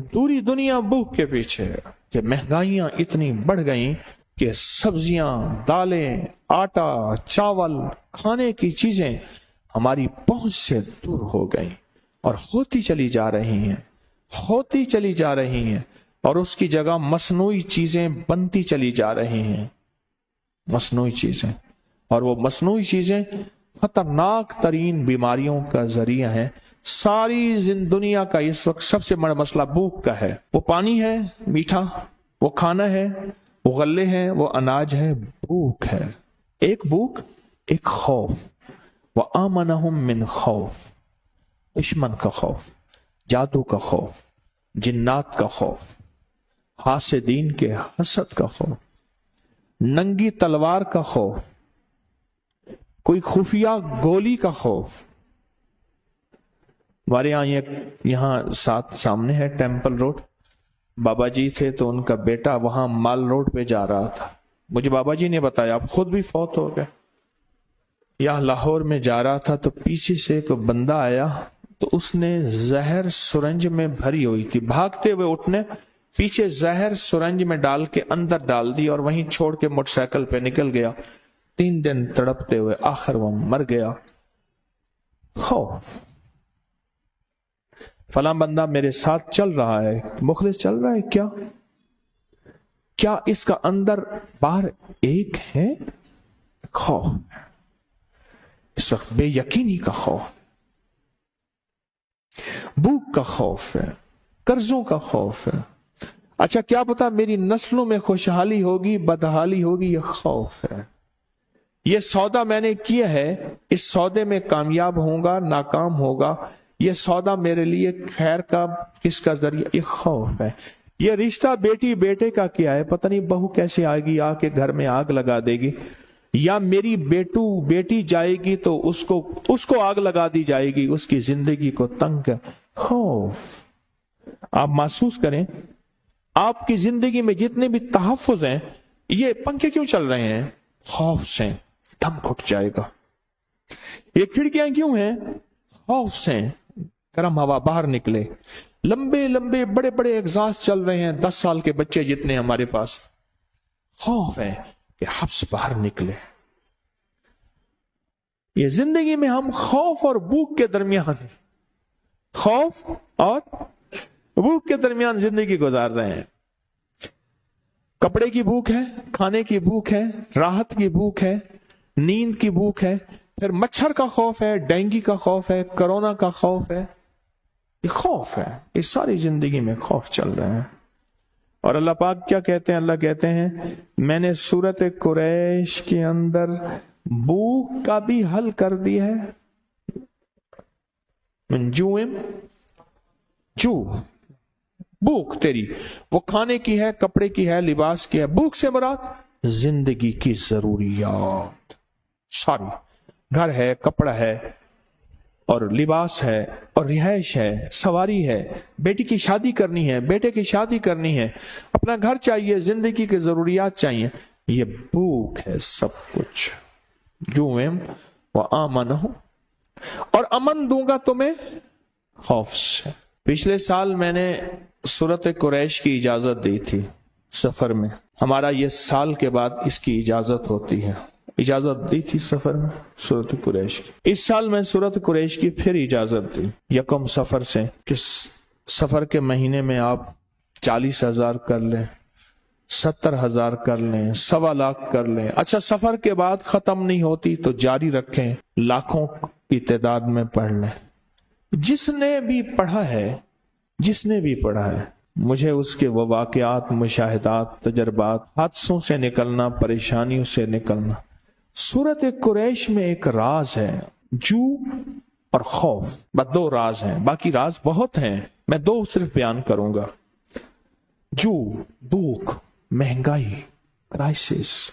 पूरी दुनिया भूख के पीछे है कि महंगाइयां इतनी बढ़ गई कि सब्जियां, दालें, आटा, चावल, खाने की चीजें हमारी पहुंच से दूर हो गई और होती चली जा रही हैं, होती चली जा रही हैं, और उसकी जगह मसनूई चीजें बनती चली जा रही हैं, मसनूई चीजें। और वो मसनूई चीजें खतरनाक तरीन बीमारियों का जरिया है। सारी दुनिया का इस वक्त सबसे बड़ा मसला भूख का है। वो पानी है मीठा, वो खाना है, वो गल्ले हैं, वो अनाज है, भूख है। एक भूख, एक खौफ। व आमनहुम मिन खौफ, दुश्मन का खौफ, जादू का खौफ, जिन्नात का खौफ, हासिदीन के हसद का खौफ, नंगी तलवार का खौफ, कोई खुफिया गोली का खौफ। हमारे यहाँ साथ सामने है टेम्पल रोड, बाबा जी थे तो उनका बेटा वहां माल रोड पे जा रहा था, मुझे बाबा जी ने बताया, आप खुद भी फौत हो गए। यहाँ लाहौर में जा रहा था तो पीछे से एक बंदा आया तो उसने जहर सुरंज में भरी हुई थी, भागते हुए उठने पीछे जहर सुरंज में डाल के अंदर डाल दी और वहीं छोड़ के मोटरसाइकिल पे निकल गया। 3 दिन तड़पते हुए आखिर वो मर गया। खौफ, फला बंदा मेरे साथ चल रहा है, मुखलिस चल रहा है, क्या इसका अंदर बाहर एक है? खौफ, इस वक्त बेयकीनी का खौफ, भूख का खौफ है, कर्जों का खौफ है। अच्छा क्या पता मेरी नस्लों में खुशहाली होगी, बदहाली होगी, यह खौफ है। यह सौदा मैंने किया है, इस सौदे में कामयाब होगा, नाकाम होगा, यह सौदा मेरे लिए खैर का किसका जरिया? यह खौफ है। यह रिश्ता बेटी बेटे का क्या है, पता नहीं बहू कैसे आएगी, आके घर में आग लगा देगी, या मेरी बेटी जाएगी तो उसको आग लगा दी जाएगी, उसकी जिंदगी को तंग कर। खौफ, आप महसूस करें आपकी जिंदगी में जितने भी तहफ्फुज हैं, ये पंखे क्यों चल रहे हैं? खौफ से, दम घुट जाएगा। ये खिड़कियां क्यों हैं? खौफ से, गर्म हवा बाहर निकले। लंबे लंबे बड़े बड़े एग्जॉस्ट चल रहे हैं, 10 साल के बच्चे जितने हमारे पास। खौफ है कि हब्स बाहर निकले। ये जिंदगी में हम खौफ और भूख के दरमियान, खौफ और भूख के दरमियान जिंदगी गुजार रहे हैं। कपड़े की भूख है, खाने की भूख है, राहत की भूख है, नींद की भूख है, फिर मच्छर का खौफ है, डेंगू का खौफ है, कोरोना का खौफ है। ये खौफ है, इस सारी जिंदगी में खौफ चल रहे हैं। और अल्लाह पाक क्या कहते हैं? अल्लाह कहते हैं मैंने सूरत कुरैश के अंदर भूख का भी हल कर दिया है। जू, भूख तेरी वो खाने की है, कपड़े की है, लिबास की है। भूख से मुराद जिंदगी की जरूरियात सारी, घर है, कपड़ा है और लिबास है और रिहाइश है, सवारी है, बेटी की शादी करनी है, बेटे की शादी करनी है, अपना घर चाहिए, जिंदगी की जरूरियात चाहिए। ये भूख है सब कुछ। जुएम व आमनहु, और अमन दूंगा तुम्हें खौफ से। पिछले साल मैंने सूरत कुरैश की इजाजत दी थी सफर में। हमारा ये साल के बाद इसकी इजाजत होती है। इजाजत दी थी सफर में सूरत कुरैश की। इस साल मैं सूरत कुरैश की फिर इजाजत दी यकम सफर से कि सफर के महीने में आप 40,000 कर लें, 70,000 कर लें, 1.25 लाख कर लें। अच्छा सफर के बाद खत्म नहीं होती तो जारी रखें, लाखों की तादाद में पढ़ लें। जिसने भी पढ़ा है मुझे उसके वो वाकयात, मुशाहिदात, तजर्बात, हादसों से निकलना, परेशानियों से निकलना। सूरत कुरैश में एक राज है, जू और खौफ, बस 2 राज हैं, बाकी राज बहुत हैं, मैं 2 सिर्फ बयान करूंगा। जू, भूख, महंगाई, क्राइसिस,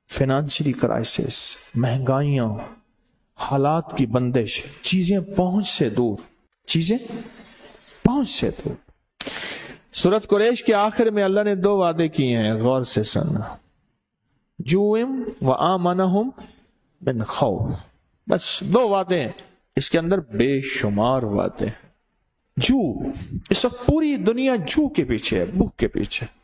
फाइनेंशियल क्राइसिस, महंगाइयां, हालात की बंदिश, चीजें पहुंच से दूर। सूरत कुरैश के आखिर में अल्लाह ने 2 वादे किए हैं, गौर से सुनना। जुइम व आमनहुम मिन खौफ, बस 2 वादे हैं, इसके अंदर बेशुमार वादे हैं। جو، اس وقت پوری دنیا جو کے پیچھے ہے، بھوک کے پیچھے.